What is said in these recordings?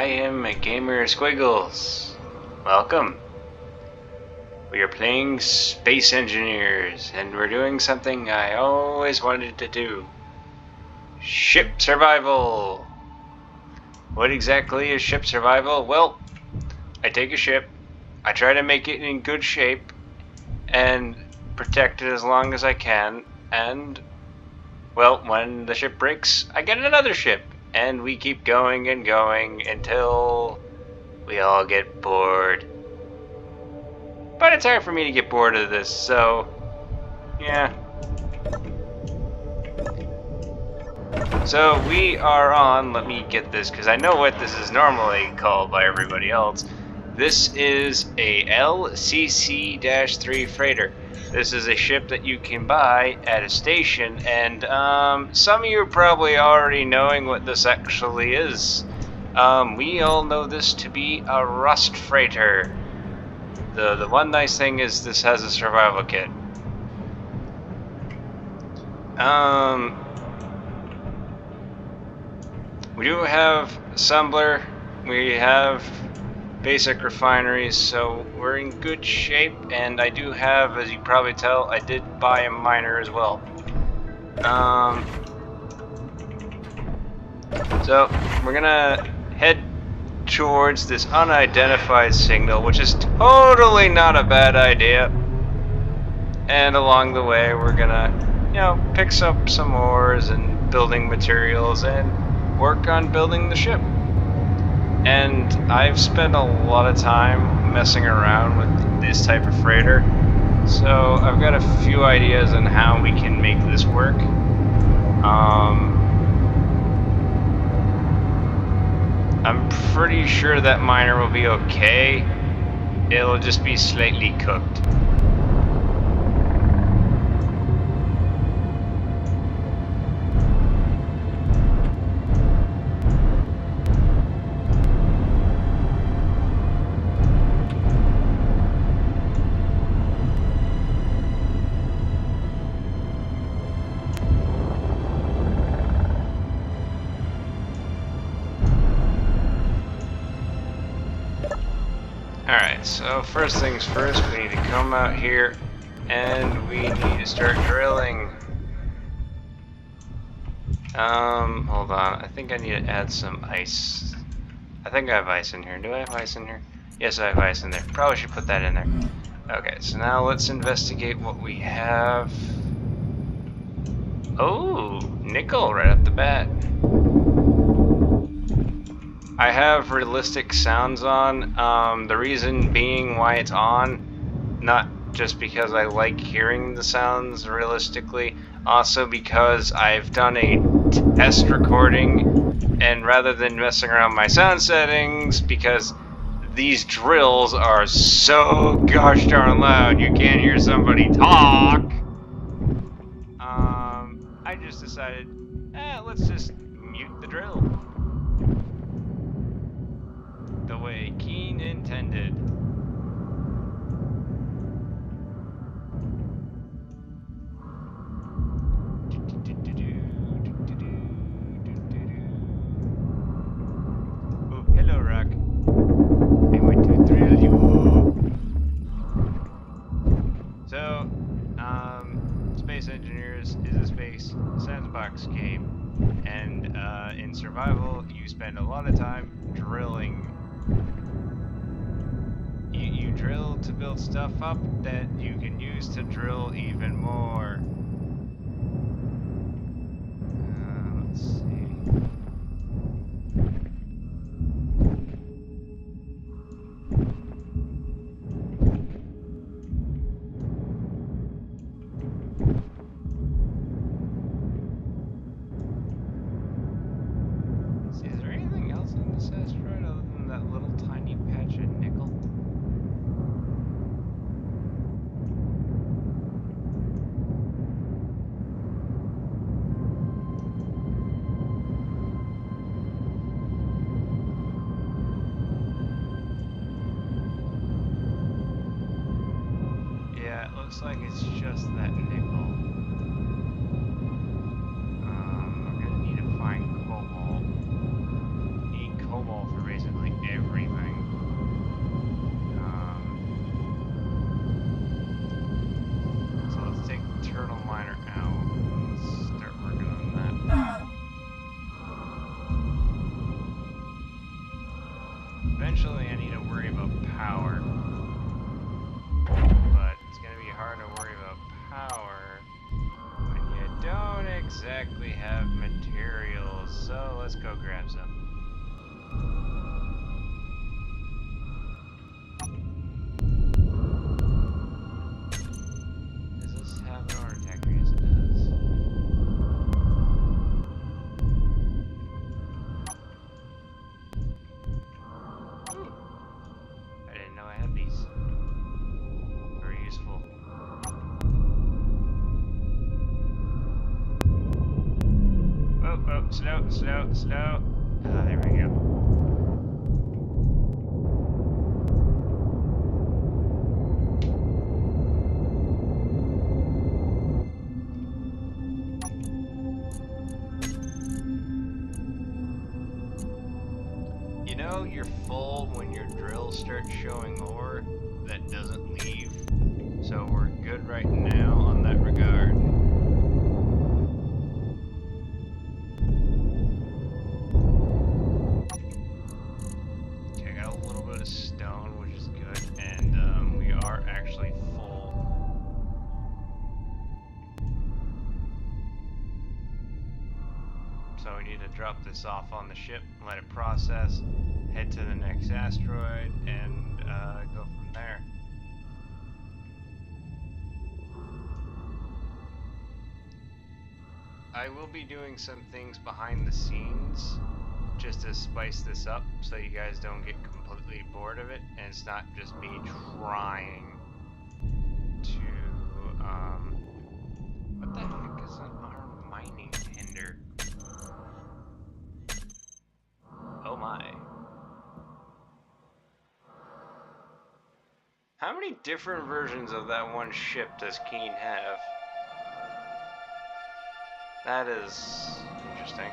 I am a Gamer Squiggles. Welcome. We are playing Space Engineers, and we're doing something I always wanted to do. Ship survival. What exactly is ship survival? Well, I take a ship, I try to make it in good shape, and protect it as long as I can, and, well, when the ship breaks, I get another ship. And we keep going and going until we all get bored. But it's hard for me to get bored of this, so yeah. So we are on, let me get this because I know what this is normally called by everybody else. This is a LCC-3 freighter. This is a ship that you can buy at a station, and some of you are probably already knowing what this actually is. We all know this to be a rust freighter. The one nice thing is this has a survival kit. We do have assembler, we have basic refineries, so we're in good shape, and I do have, as you probably tell, I did buy a miner as well. So we're gonna head towards this unidentified signal, which is totally not a bad idea. And along the way, we're gonna, pick up some ores and building materials and work on building the ship. And I've spent a lot of time messing around with this type of freighter, so I've got a few ideas on how we can make this work. I'm pretty sure that miner will be okay. It'll just be slightly cooked. Alright, so first things first, we need to come out here and we need to start drilling. Hold on, I think I need to add some ice. I think I have ice in here. Do I have ice in here? Yes, I have ice in there. Probably should put that in there. Okay, so now let's investigate what we have. Oh, nickel right off the bat. I have realistic sounds on, the reason being why it's on, not just because I like hearing the sounds realistically, also because I've done a test recording, and rather than messing around with my sound settings, because these drills are so gosh darn loud you can't hear somebody talk, I just decided, let's just mute the drill. The way Keen intended. Oh, hello, Rock. I want to drill you. So, Space Engineers is a space sandbox game, and in survival, you spend a lot of time drilling. You drill to build stuff up that you can use to drill even more. Let's see. Is there anything else on this asteroid other than that little tiny patch of nickel? Yeah, it looks like it's just that nickel. I'm gonna need to find cobalt. You need cobalt for basically exactly have materials, so let's go grab some. Does this have an ore detector? Yes, it does. Ooh. I didn't know I had these. Very useful. Oh, slow. Ah, there we go. You know you're full when your drill starts showing ore that doesn't leave, so we're good right now on that regard. Okay, I got a little bit of stone, which is good, and we are actually full. So we need to drop this off on the ship, let it process, head to the next asteroid, and go from there. I will be doing some things behind the scenes just to spice this up so you guys don't get completely bored of it, and it's not just me trying to, what the heck is an armed mining hinder? Oh my. How many different versions of that one ship does Keen have? That is interesting.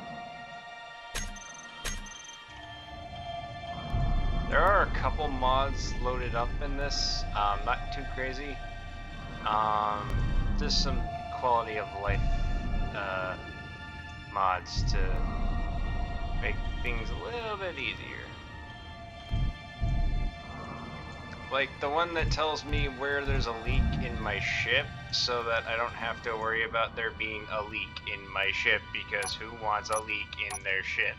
There are a couple mods loaded up in this, not too crazy. Just some quality of life mods to make things a little bit easier. Like the one that tells me where there's a leak in my ship so that I don't have to worry about there being a leak in my ship, because who wants a leak in their ship?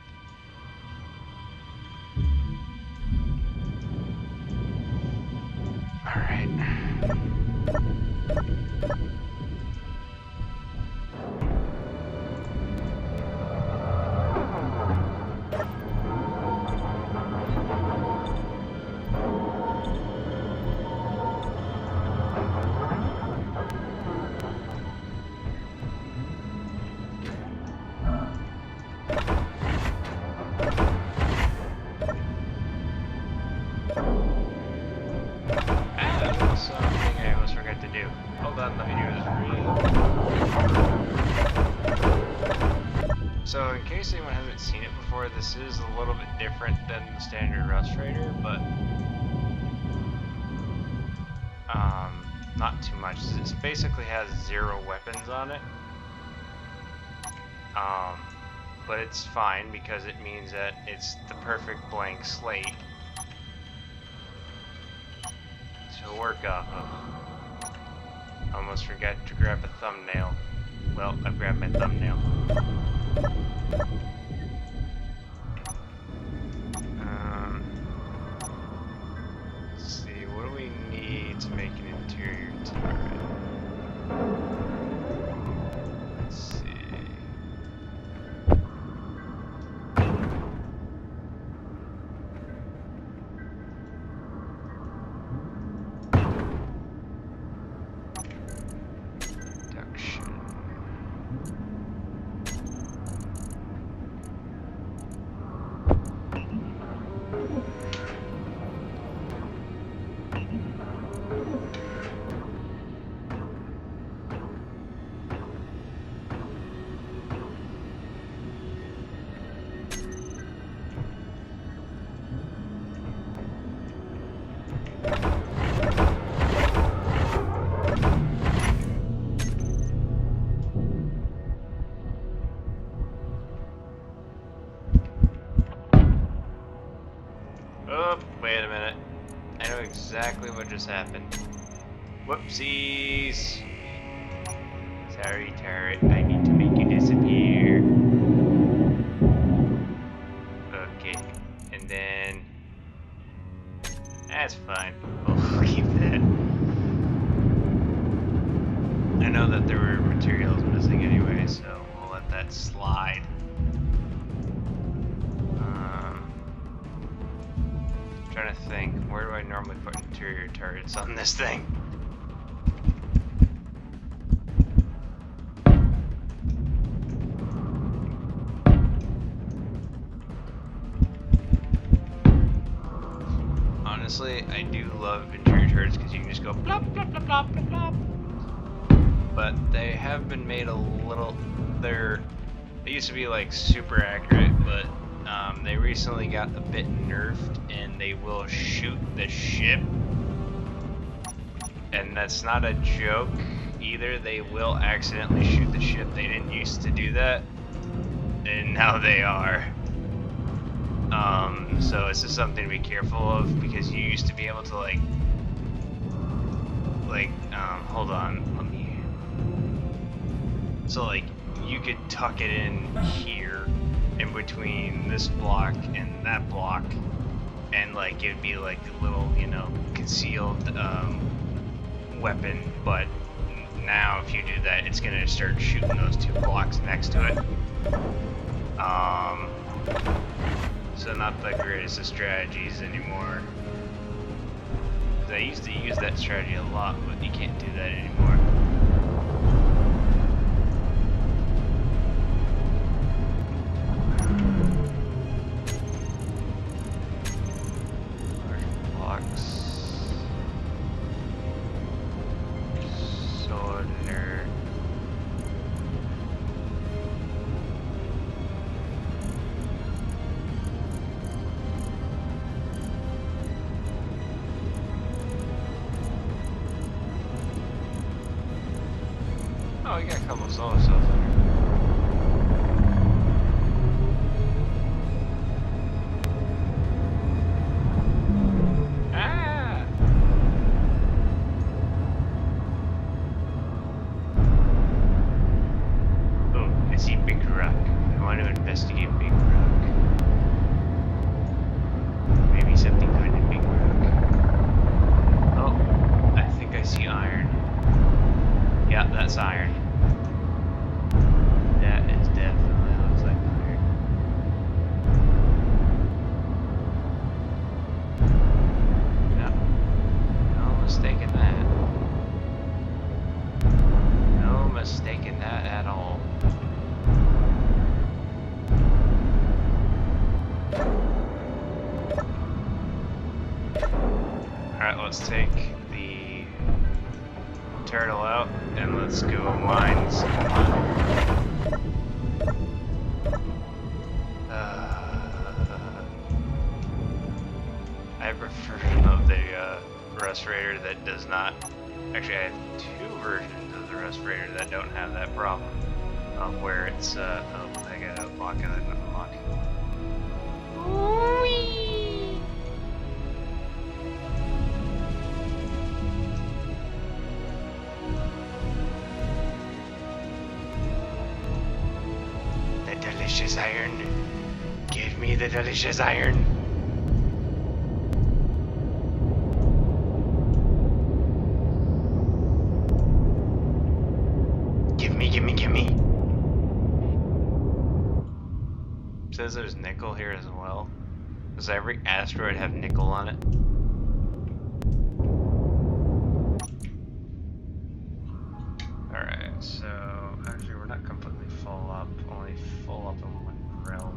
Alright. So in case anyone hasn't seen it before, this is a little bit different than the standard Rust Raider, but not too much. It basically has 0 weapons on it, but it's fine because it means that it's the perfect blank slate to work off of. Almost forgot to grab a thumbnail. Well, I've grabbed my thumbnail. Let's see, what do we need to make an interior turret? Let's see. Oh, wait a minute. I know exactly what just happened. Whoopsies! Sorry, turret. I need to make you disappear. that slide. Trying to think, where do I normally put interior turrets on this thing? Honestly, I do love interior turrets because you can just go plop, plop, plop, plop, plop, plop. But they have been made a little, they used to be like super accurate, but they recently got a bit nerfed and they will shoot the ship. And that's not a joke either, they will accidentally shoot the ship. They didn't used to do that, and now they are. So it's just something to be careful of, because you used to be able to hold on, let me, so like, you could tuck it in here, in between this block and that block, and like, it'd be like a little, you know, concealed, weapon, but now if you do that, it's gonna start shooting those two blocks next to it. So not the greatest of strategies anymore. I used to use that strategy a lot, but you can't do that anymore. Large blocks. Solar. Oh, we got a couple of solar cells in here. Ah! Oh, I see Big Rock. I want to investigate Big Rock. Maybe something good in Big Rock. Oh, I think I see iron. Yeah, that's iron. That is definitely looks like iron. Yep. No mistaking that. No mistaking that at all. Alright, let's take the turtle out and let's go mine some more. I prefer the respirator that does not. Actually, I have two versions of the respirator that don't have that problem. Where it's oh, I gotta unlock it. I didn't unlock it. Delicious iron. Give me the delicious iron. Gimme. Says there's nickel here as well. Does every asteroid have nickel on it? Alright, so actually we're not completely full up, only full up in one realm.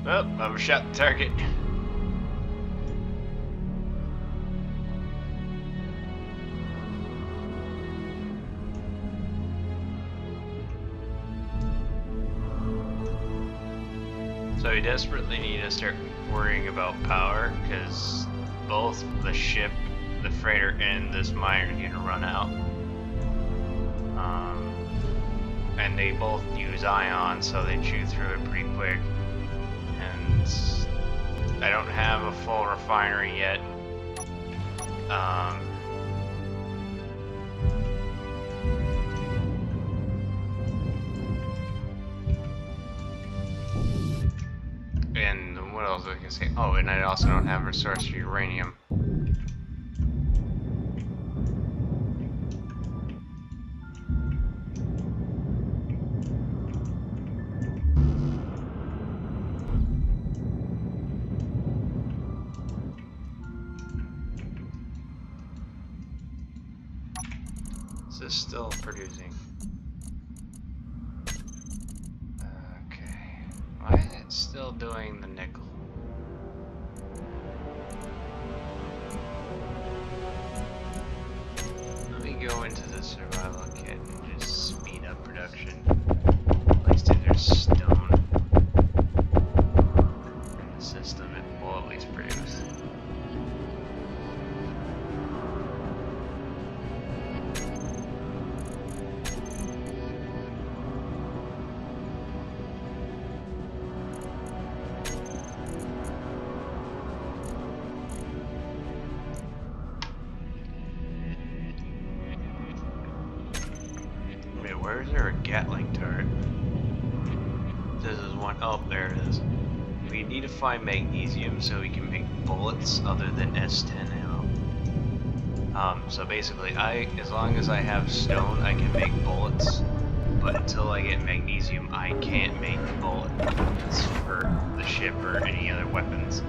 Oh, overshot the target. So we desperately need to start worrying about power, because both the ship, the freighter, and this miner are going to run out. and they both use ion, so they chew through it pretty quick. And I don't have a full refinery yet. And what else was I gonna say? Oh, and I also don't have a resource for uranium. Is this still producing? Okay. Why is it still doing the nickel? Let me go into the survival kit and just speed up production. At least if there's stone in the system, it will at least produce. Where is there a Gatling turret? This is one. Oh, there it is. We need to find magnesium so we can make bullets other than S10 ammo. So basically, as long as I have stone, I can make bullets. But until I get magnesium, I can't make bullets for the ship or any other weapons.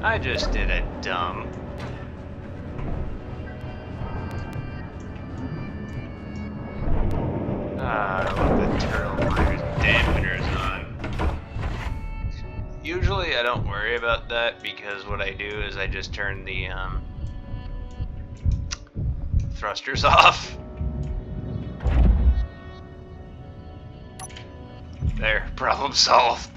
I just did a dumb. With the turtle miner's dampeners on. Usually I don't worry about that because what I do is I just turn the thrusters off. There, problem solved.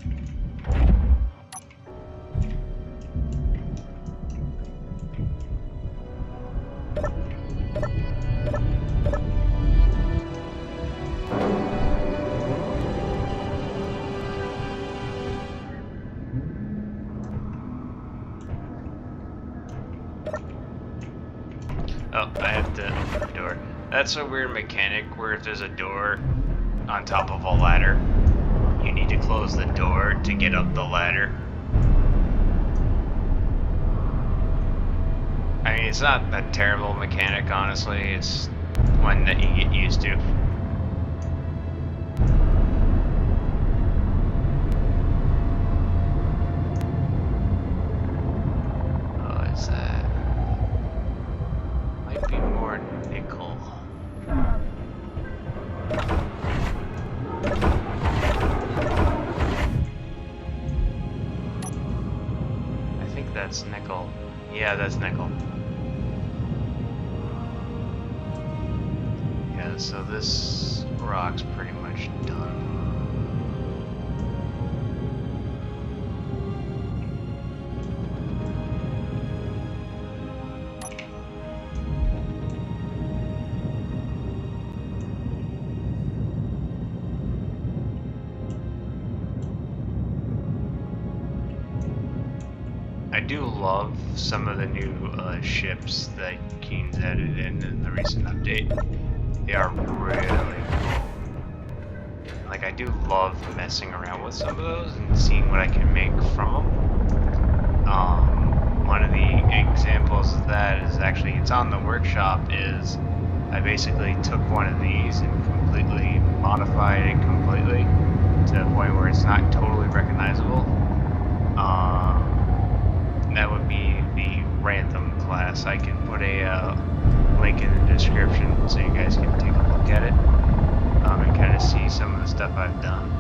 Oh, I have to open the door. That's a weird mechanic where if there's a door on top of a ladder, you need to close the door to get up the ladder. I mean, it's not a terrible mechanic, honestly. It's one that you get used to. Oh, is that? Might be more nickel. I think that's nickel. Yeah, that's nickel. Yeah, so this rock's pretty much done. I do love some of the new ships that Keen's added in the recent update. They are really cool. Like, I do love messing around with some of those and seeing what I can make from them. One of the examples of that is actually, it's on the workshop, is I basically took one of these and completely modified it completely to the point where it's not totally recognizable. That would be the Rantham class. I can put a link in the description so you guys can take a look at it and kind of see some of the stuff I've done.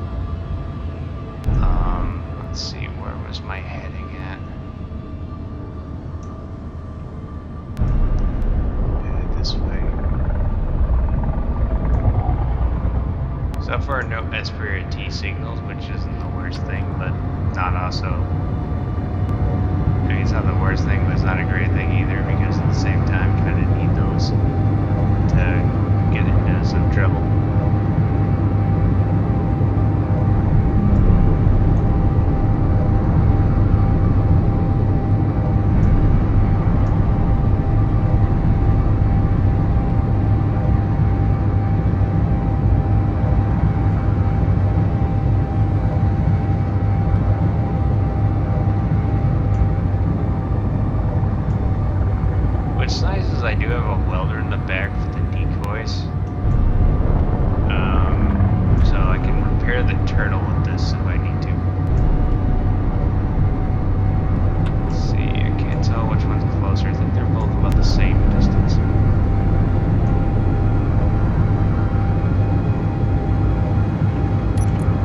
Let's see, where was my heading at? Headed this way. So far, no Esprit T signals, which isn't the worst thing, but not also. I mean, it's not the worst thing, but it's not a great thing either, because at the same time, you kind of need those to get into some trouble. What's nice is I do have a welder in the back for the decoys, so I can repair the turtle with this if I need to. Let's see, I can't tell which one's closer. I think they're both about the same distance.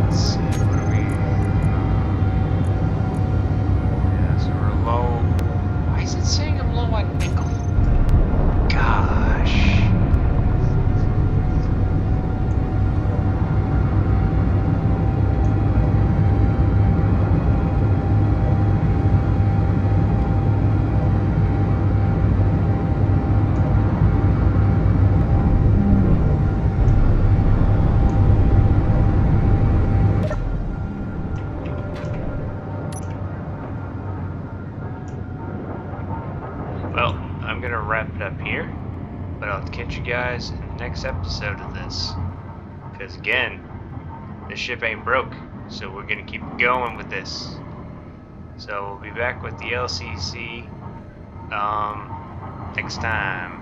Let's see, what are we? Yeah, so we're low. Why is it saying I'm low on nickel? Gosh. Well, I'm gonna wrap it up here, but I'll catch you guys in the next episode of this. Because again, the ship ain't broke, so we're gonna keep going with this. So we'll be back with the LCC next time.